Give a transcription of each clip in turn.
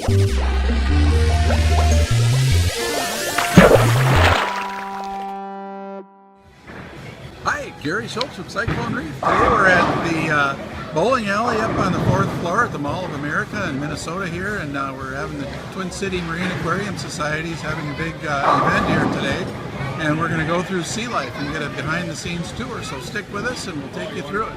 Hi, Gary Schultz from Cyclone Reef. Today we're at the bowling alley up on the 4th floor at the Mall of America in Minnesota here, and we're having the Twin City Marine Aquarium Society is having a big event here today, and we're going to go through sea life and get a behind the scenes tour, so stick with us and we'll take you through it.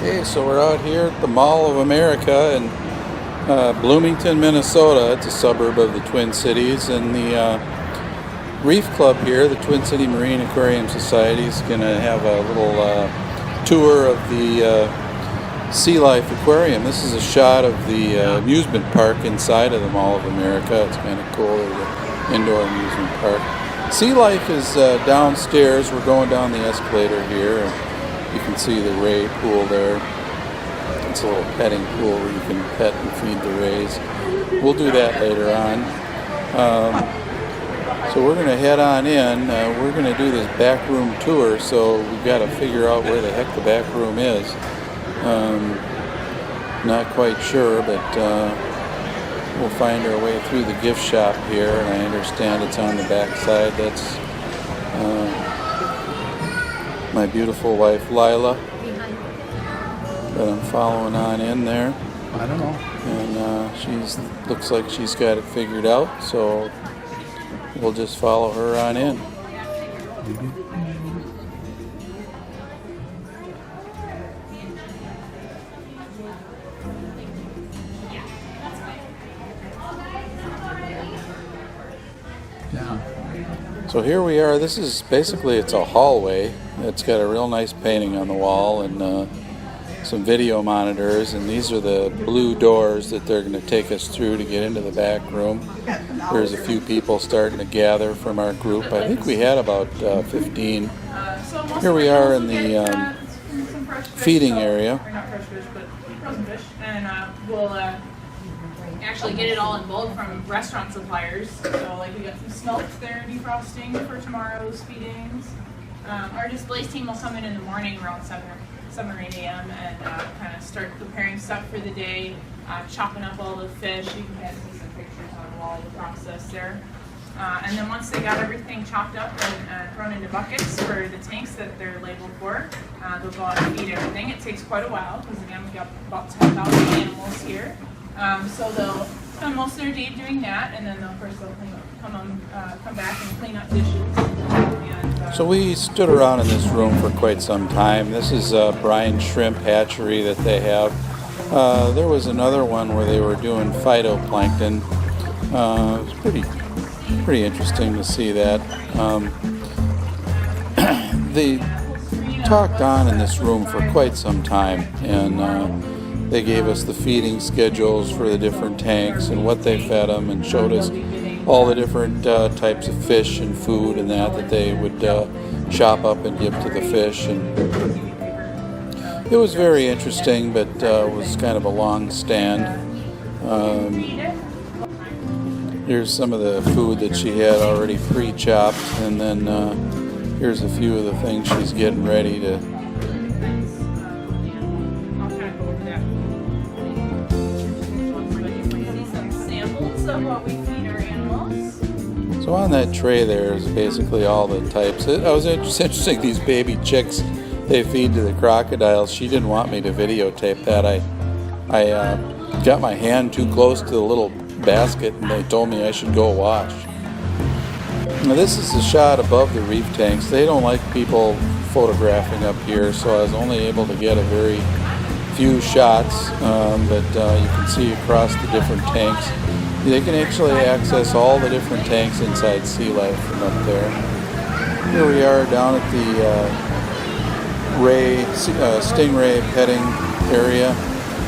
Okay, so we're out here at the Mall of America in Bloomington, Minnesota. It's a suburb of the Twin Cities, and the Reef Club here, the Twin City Marine Aquarium Society, is going to have a little tour of the Sea Life Aquarium. This is a shot of the amusement park inside of the Mall of America. It's kind of cool, the indoor amusement park. Sea Life is downstairs. We're going down the escalator here. You can see the ray pool there. It's a little petting pool where you can pet and feed the rays. We'll do that later on. So we're going to head on in. We're going to do this back room tour, so we've got to figure out where the heck the back room is. Not quite sure, but we'll find our way through the gift shop here, and I understand it's on the back side. That's my beautiful wife Lila that I'm following on in there. I don't know. And she's looks like she's got it figured out, so we'll just follow her on in. So here we are. This is basically, it's a hallway. It's got a real nice painting on the wall and some video monitors, and these are the blue doors that they're going to take us through to get into the back room. There's a few people starting to gather from our group. I think we had about 15. Here we are in the feeding area. Or not fresh fish, but frozen fish. And we'll actually get it all in bulk from restaurant suppliers. So like we got some smelt there defrosting for tomorrow's feedings. Our displays team will come in the morning around 7 or 8 a.m. and kind of start preparing stuff for the day, chopping up all the fish. You can kind of see some pictures on the wall of the process there. And then once they got everything chopped up and thrown into buckets for the tanks that they're labeled for, they'll go out and feed everything. It takes quite a while because again we've got about 10,000 animals here. So they'll spend most of their day doing that, and then of course they'll come back and clean up dishes. And, so we stood around in this room for quite some time. This is Brian's Shrimp Hatchery that they have. There was another one where they were doing phytoplankton. It was pretty interesting to see that. They talked on in this room for quite some time, and they gave us the feeding schedules for the different tanks and what they fed them, and showed us all the different types of fish and food and that they would chop up and give to the fish. And it was very interesting, but it was kind of a long stand. Here's some of the food that she had already pre-chopped, and then here's a few of the things she's getting ready to. So on that tray there is basically all the types. It was interesting, these baby chicks they feed to the crocodiles. She didn't want me to videotape that. I got my hand too close to the little basket, and they told me I should go wash. Now this is a shot above the reef tanks. They don't like people photographing up here, so I was only able to get a very few shots, but you can see across the different tanks. They can actually access all the different tanks inside Sea Life from up there. Here we are down at the stingray petting area,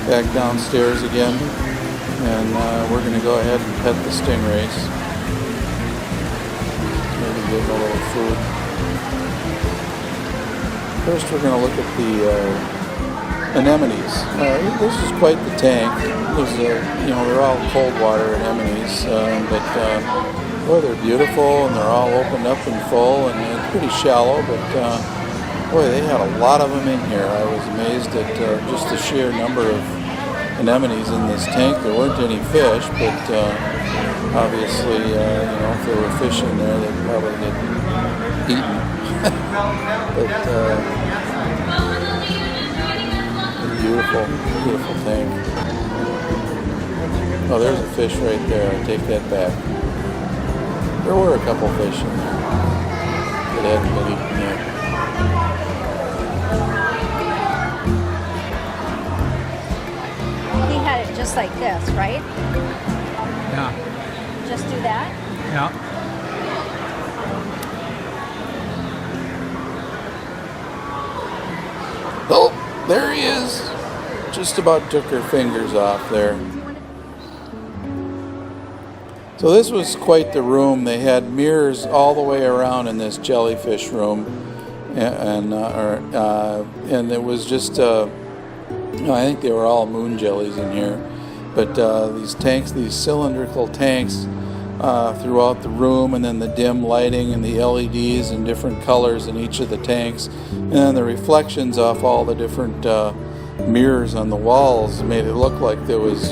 back downstairs again, and we're going to go ahead and pet the stingrays. Maybe give them a little food. First we're going to look at the anemones. This is quite the tank. They're all cold water anemones, but Boy, they're beautiful, and they're all opened up and full, and it's pretty shallow, but boy, they had a lot of them in here. I was amazed at just the sheer number of anemones in this tank. There weren't any fish, but obviously, if there were fish in there, they'd probably get eaten. But a beautiful, beautiful tank. Oh, there's a fish right there. I take that back. There were a couple fish in there that hadn't been eaten yet. He had it just like this, right? Yeah. Just do that? Yeah. Oh, there he is. Just about took her fingers off there. So this was quite the room. They had mirrors all the way around in this jellyfish room, and it was just I think they were all moon jellies in here. But these tanks, these cylindrical tanks throughout the room, and then the dim lighting and the LEDs in different colors in each of the tanks, and then the reflections off all the different mirrors on the walls made it look like there was,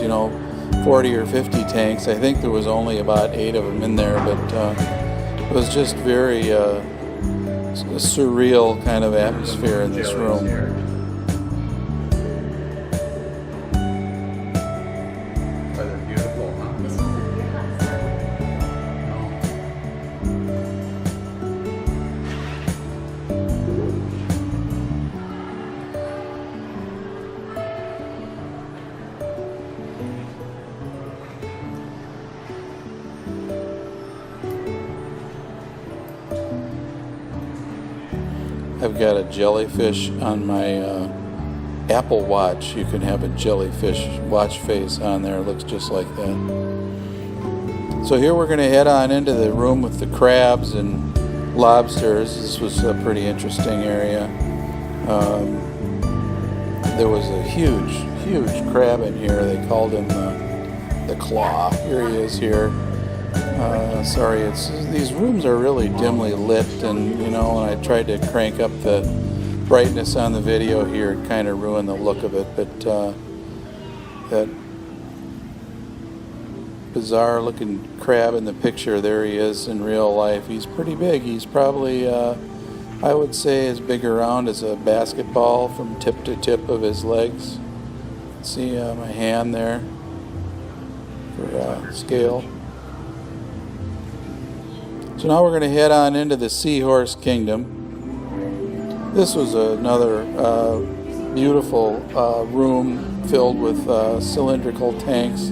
40 or 50 tanks. I think there was only about 8 of them in there, but it was just very surreal kind of atmosphere in this room. They're beautiful, huh? I've got a jellyfish on my Apple Watch. You can have a jellyfish watch face on there. It looks just like that. So here we're going to head on into the room with the crabs and lobsters. This was a pretty interesting area. There was a huge, huge crab in here. They called him the claw. Here he is here. Sorry, these rooms are really dimly lit, and when I tried to crank up the brightness on the video here, it kind of ruined the look of it. But that bizarre looking crab in the picture, there he is in real life. He's pretty big. He's probably I would say as big around as a basketball from tip to tip of his legs. See my hand there for scale. So now we're going to head on into the Seahorse Kingdom. This was another beautiful room filled with cylindrical tanks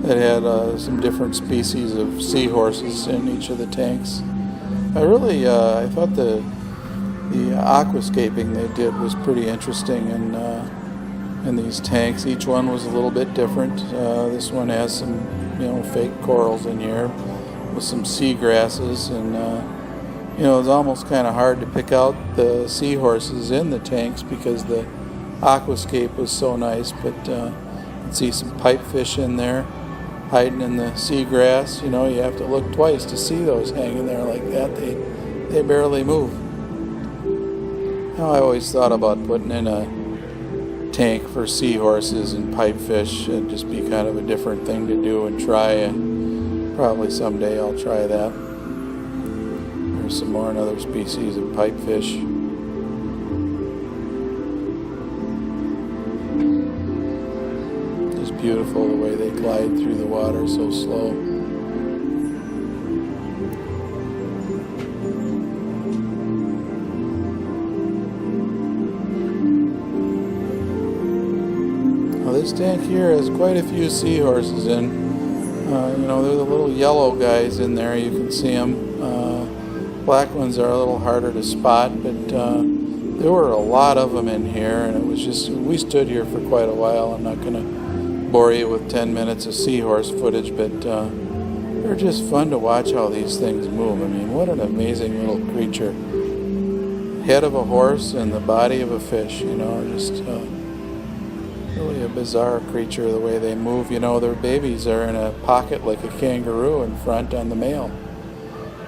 that had some different species of seahorses in each of the tanks. I thought the aquascaping they did was pretty interesting in these tanks. Each one was a little bit different. This one has some fake corals in here with some seagrasses, and it's almost kind of hard to pick out the seahorses in the tanks because the aquascape was so nice. But you can see some pipefish in there hiding in the seagrass. You have to look twice to see those hanging there like that. They barely move. Now, I always thought about putting in a tank for seahorses and pipefish. It'd just be kind of a different thing to do and try, and probably someday I'll try that. There's some more another species of pipefish. Just beautiful the way they glide through the water so slow. Now this tank here has quite a few seahorses in. There's the little yellow guys in there. You can see them. Black ones are a little harder to spot, but there were a lot of them in here, and it was we stood here for quite a while. I'm not going to bore you with 10 minutes of seahorse footage, but they're just fun to watch how these things move. I mean, what an amazing little creature. Head of a horse and the body of a fish, just really a bizarre creature the way they move. Their babies are in a pocket like a kangaroo in front on the male.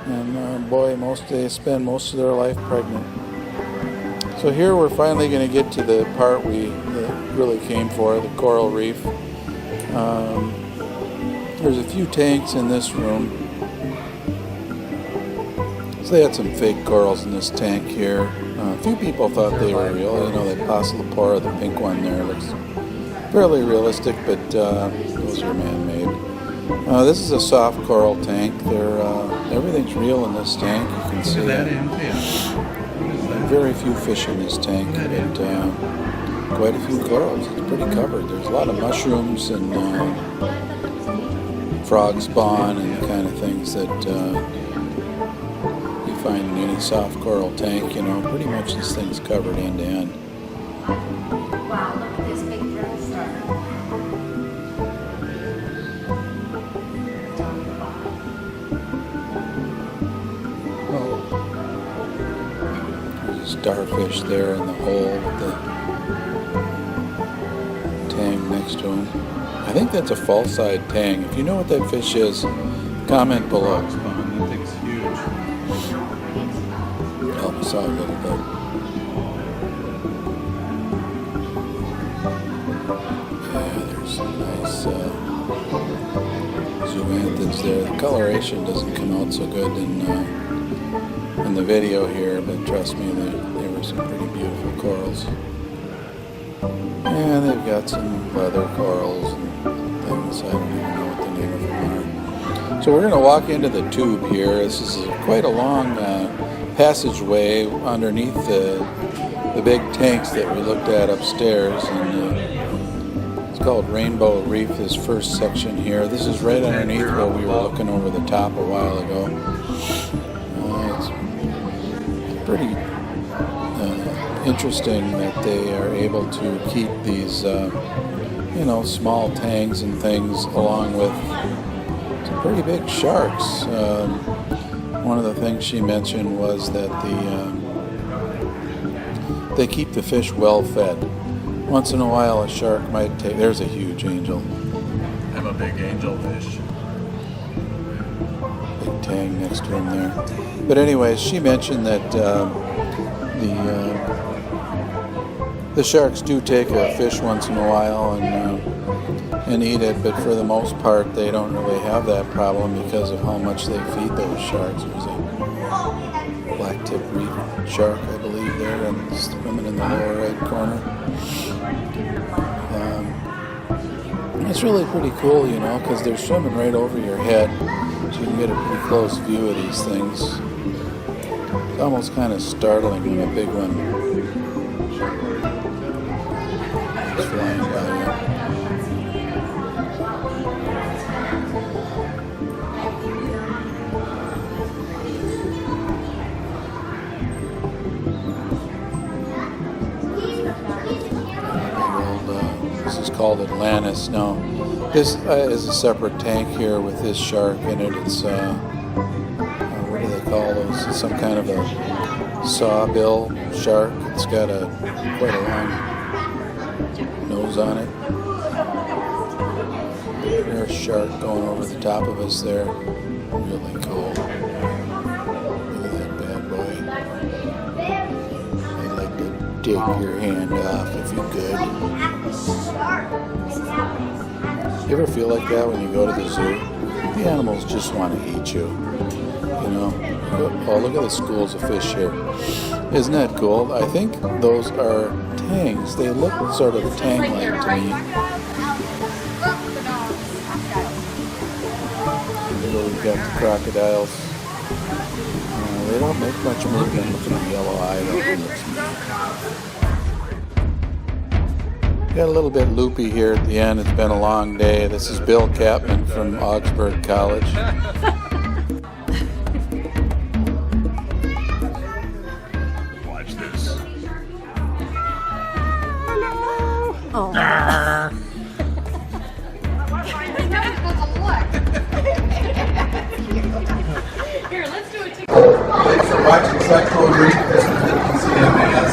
And boy, they spend most of their life pregnant. So here we're finally going to get to the part we really came for, the coral reef. There's a few tanks in this room. So they had some fake corals in this tank here. A few people thought they were real. You know, that Passalapora, the pink one there, looks fairly realistic, but those are man-made. This is a soft coral tank. Everything's real in this tank. You can see that. Very few fish in this tank, but quite a few corals. It's pretty covered. There's a lot of mushrooms and frog spawn and the kind of things that you find in any soft coral tank. You know, pretty much this thing's covered end to end. Wow, look at this big drill star. There's a starfish there in the hole with the tang next to him. I think that's a false-eyed tang. If you know what that fish is, comment below. That thing's huge. Help us out a little bit. Yeah, there's some nice zoanthids there. The coloration doesn't come out so good in the video here, but trust me, there were some pretty beautiful corals. And they've got some leather corals and things. I don't even know what the name of them are. So we're going to walk into the tube here. This is quite a long passageway underneath the big tanks that we looked at upstairs. And it's called Rainbow Reef, this first section here. This is right underneath where we were looking over the top a while ago. It's pretty interesting that they are able to keep these, small tangs and things along with some pretty big sharks. One of the things she mentioned was that they keep the fish well fed. Once in a while, a shark might take. There's a huge angel. I'm a big angelfish. Big tang next to him there. But anyways, she mentioned that the sharks do take a fish once in a while and eat it, but for the most part they don't really have that problem because of how much they feed those sharks. There's a black-tip reef shark, I believe, there, and swimming in the lower right corner. It's really pretty cool, you know, because they're swimming right over your head, so you can get a pretty close view of these things. It's almost kind of startling when a big one is flying by you. This is called Atlantis. Now, this is a separate tank here with this shark in it. It's what do they call those? It's some kind of a sawbill shark. It's got quite a long nose on it. There's a shark going over the top of us there. Really cool. Look at that bad boy. I'd like to take your hand off if you could. You ever feel like that when you go to the zoo? The animals just want to eat you. You know? Oh, look at the schools of fish here. Isn't that cool? I think those are tangs. They look sort of tang-like to me. Here we've got the crocodiles. They don't make much movement. Look at the yellow eye. Got a little bit loopy here at the end. It's been a long day. This is Bill Capman from Augsburg College. Watch this. Oh. Here, let's do it. Thanks for watching Cyclone Reef. This is the PCMAS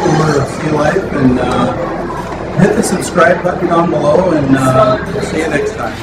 tour of sea life, and hit the subscribe button down below, and see you next time.